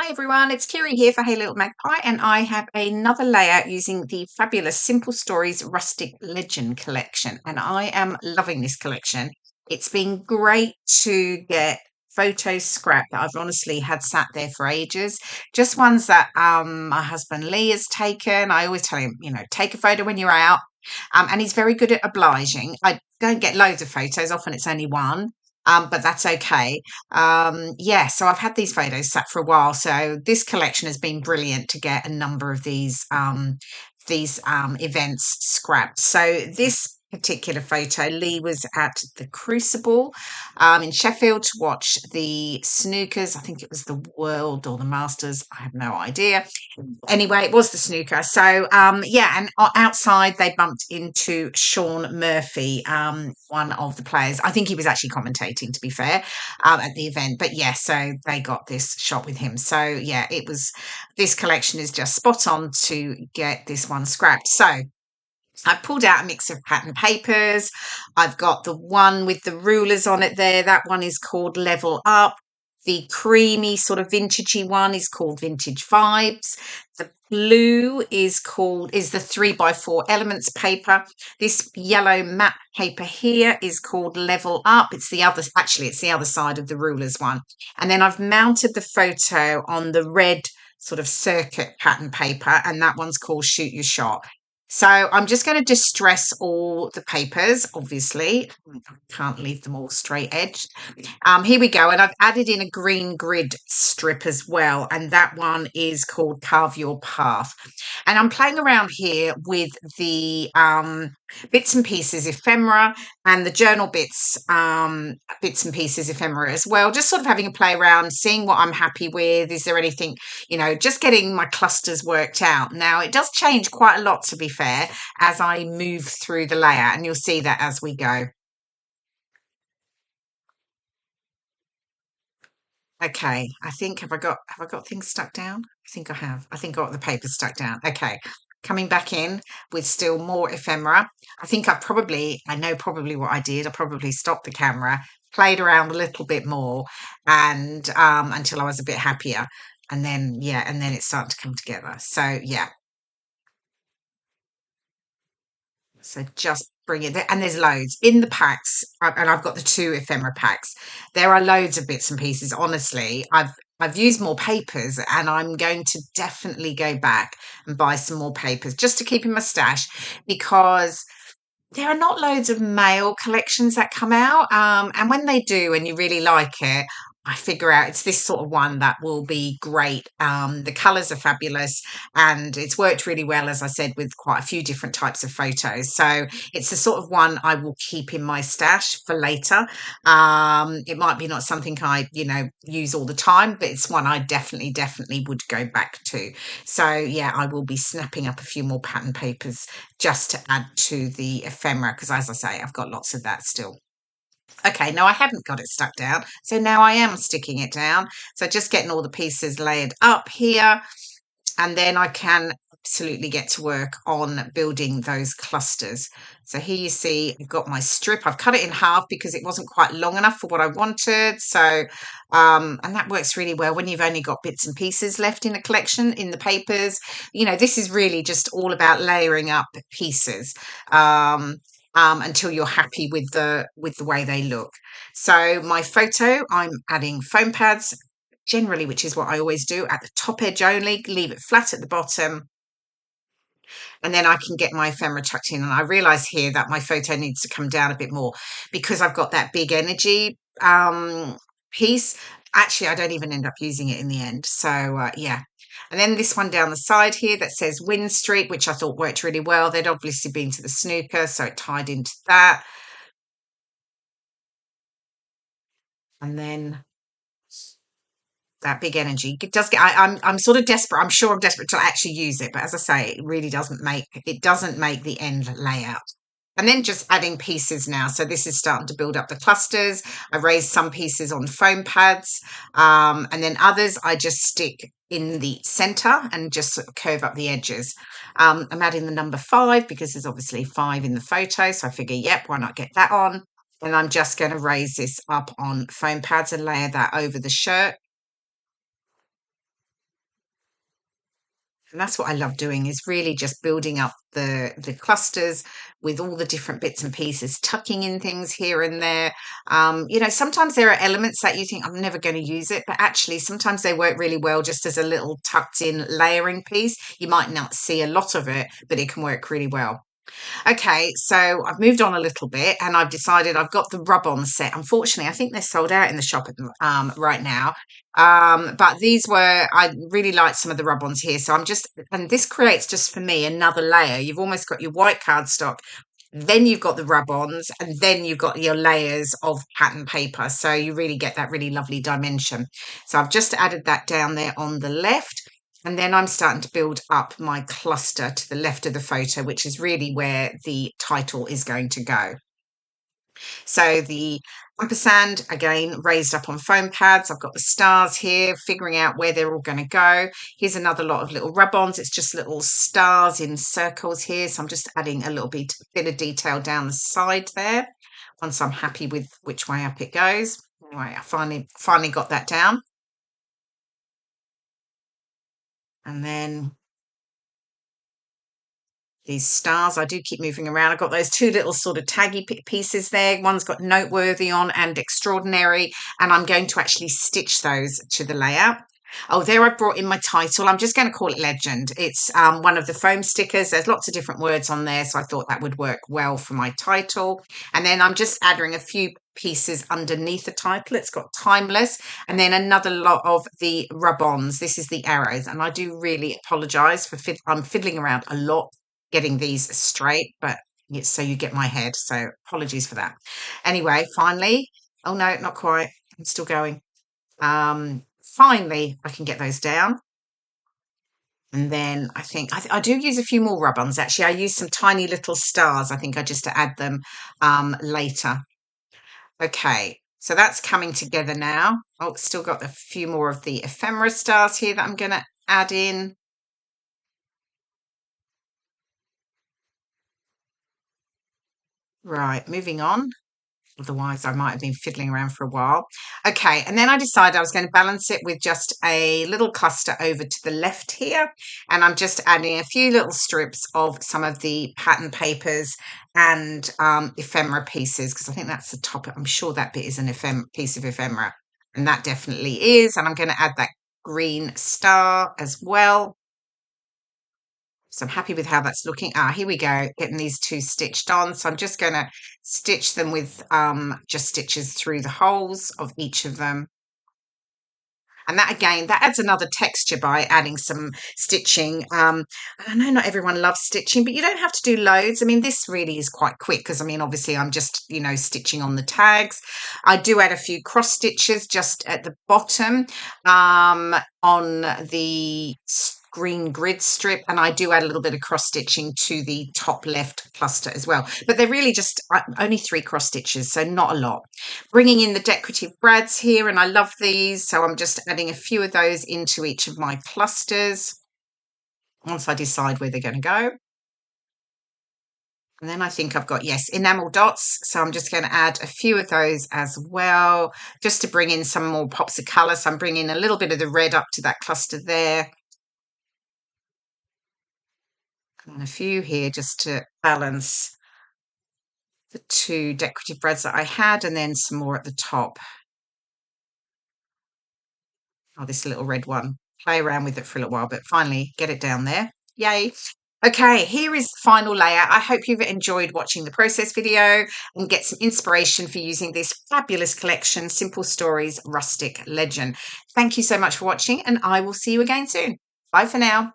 Hi everyone, it's KIREI here for Hey Little Magpie, and I have another layout using the fabulous Simple Stories Rustic Legend collection, and I am loving this collection. It's been great to get photos scrapped that I've honestly had sat there for ages. Just ones that my husband Lee has taken. I always tell him, take a photo when you're out. And he's very good at obliging. I don't get loads of photos, often it's only one. But that's okay. Yeah, so I've had these photos sat for a while. So this collection has been brilliant to get a number of these events scrapped. So this particular photo, Lee was at the Crucible in Sheffield to watch the snookers. I think it was the World or the Masters. I have no idea. Anyway, it was the snooker. So yeah, and outside they bumped into Shaun Murphy, one of the players. I think he was actually commentating, to be fair, at the event. But yeah, so they got this shot with him. So yeah, this collection is just spot on to get this one scrapped. So I pulled out a mix of pattern papers. I've got the one with the rulers on it there. That one is called Level Up. The creamy sort of vintagey one is called Vintage Vibes. The blue is the 3x4 elements paper. This yellow matte paper here is called Level Up. It's the other side of the rulers one. And then I've mounted the photo on the red sort of circuit pattern paper, and that one's called Shoot Your Shot. So I'm just going to distress all the papers, obviously. Can't leave them all straight edged. Here we go. And I've added in a green grid strip as well. And that one is called Carve Your Path. And I'm playing around here with the bits and pieces ephemera and the journal bits and pieces ephemera as well. Just sort of having a play around, seeing what I'm happy with. Is there anything, just getting my clusters worked out. Now, it does change quite a lot, to be fair, as I move through the layout, and you'll see that as we go. Okay, I think have I got things stuck down? I think I have. I think I got the papers stuck down. Okay. Coming back in with still more ephemera. I know probably what I did. I probably stopped the camera, played around a little bit more, and until I was a bit happier. And then yeah, and then it started to come together. So yeah, so just bring it there. And there's loads in the packs, and I've got the two ephemera packs. There are loads of bits and pieces. Honestly, I've used more papers, and I'm going to definitely go back and buy some more papers just to keep in my stash, because there are not loads of male collections that come out. And when they do, and you really like it, I figure out it's this sort of one that will be great. The colours are fabulous, and it's worked really well, as I said, with quite a few different types of photos. So it's the sort of one I will keep in my stash for later. It might be not something I, use all the time, but it's one I definitely would go back to. So yeah, I will be snapping up a few more pattern papers just to add to the ephemera, because as I say, I've got lots of that still. Okay, now I haven't got it stuck down, so now I am sticking it down. So just getting all the pieces layered up here, and then I can absolutely get to work on building those clusters. So here you see I've got my strip. I've cut it in half because it wasn't quite long enough for what I wanted. So and that works really well when you've only got bits and pieces left in a collection in the papers. This is really just all about layering up pieces. Until you're happy with the way they look. So my photo, I'm adding foam pads generally, which is what I always do, at the top edge only, leave it flat at the bottom, and then I can get my ephemera tucked in. And I realise here that my photo needs to come down a bit more because I've got that big energy piece. Actually, I don't even end up using it in the end. So yeah. And then this one down the side here that says Win Street, which I thought worked really well. They'd obviously been to the snooker, so it tied into that. And then that big energy. It does get. I'm sort of desperate. I'm sure I'm desperate to actually use it, but as I say, it really doesn't make the end layout. And then just adding pieces now. So this is starting to build up the clusters. I raised some pieces on foam pads, and then others I just stick in the center and just sort of curve up the edges. I'm adding the number 5 because there's obviously 5 in the photo, so I figure, yep, why not get that on? And I'm just going to raise this up on foam pads and layer that over the shirt. And that's what I love doing, is really just building up the clusters with all the different bits and pieces, tucking in things here and there. Sometimes there are elements that you think I'm never going to use it, but actually sometimes they work really well just as a little tucked in layering piece. You might not see a lot of it, but it can work really well. Okay, so I've moved on a little bit and I've decided I've got the rub-on set. Unfortunately, I think they're sold out in the shop right now. But I really liked some of the rub-ons here. So and this creates just for me another layer. You've almost got your white cardstock, then you've got the rub-ons, and then you've got your layers of pattern paper. So you really get that really lovely dimension. So I've just added that down there on the left. And then I'm starting to build up my cluster to the left of the photo, which is really where the title is going to go. So the ampersand, again, raised up on foam pads. I've got the stars here, figuring out where they're all going to go. Here's another lot of little rub-ons. It's just little stars in circles here. So I'm just adding a little bit of detail down the side there once I'm happy with which way up it goes. Anyway, I finally got that down. And then these stars, I do keep moving around. I've got those two little sort of taggy pieces there. One's got noteworthy on and extraordinary, and I'm going to actually stitch those to the layout. Oh, there I brought in my title. I'm just going to call it Legend. It's one of the foam stickers. There's lots of different words on there, so I thought that would work well for my title. And then I'm just adding a few pieces underneath the title. It's got Timeless, and then another lot of the rub-ons. This is the arrows, and I do really apologise for I'm fiddling around a lot getting these straight, but it's so you get my head. So apologies for that. Anyway, finally, oh no, not quite. I'm still going. Finally, I can get those down. And then I think I do use a few more rub-ons. Actually, I use some tiny little stars. I think I just to add them later. Okay, so that's coming together now. Oh, still got a few more of the ephemera stars here that I'm going to add in. Right, moving on. Otherwise, I might have been fiddling around for a while. Okay, and then I decided I was going to balance it with just a little cluster over to the left here. And I'm just adding a few little strips of some of the pattern papers and ephemera pieces, because I think that's the top. I'm sure that bit is an piece of ephemera. And that definitely is. And I'm going to add that green star as well. So I'm happy with how that's looking. Here we go, getting these two stitched on. So I'm just going to stitch them with just stitches through the holes of each of them. And that, again, that adds another texture by adding some stitching. I know not everyone loves stitching, but you don't have to do loads. I mean, this really is quite quick because, I mean, obviously I'm just, stitching on the tags. I do add a few cross stitches just at the bottom on the green grid strip, and I do add a little bit of cross stitching to the top left cluster as well, but they're really just only 3 cross stitches, so not a lot. Bringing in the decorative brads here, and I love these, so I'm just adding a few of those into each of my clusters once I decide where they're going to go. And then I think I've got, yes, enamel dots. So I'm just going to add a few of those as well, just to bring in some more pops of colour. So I'm bringing a little bit of the red up to that cluster there. And a few here just to balance the 2 decorative brads that I had, and then some more at the top. Oh, this little red one. Play around with it for a little while, but finally get it down there. Yay. Okay, here is the final layout. I hope you've enjoyed watching the process video and get some inspiration for using this fabulous collection, Simple Stories Rustic Legend. Thank you so much for watching, and I will see you again soon. Bye for now.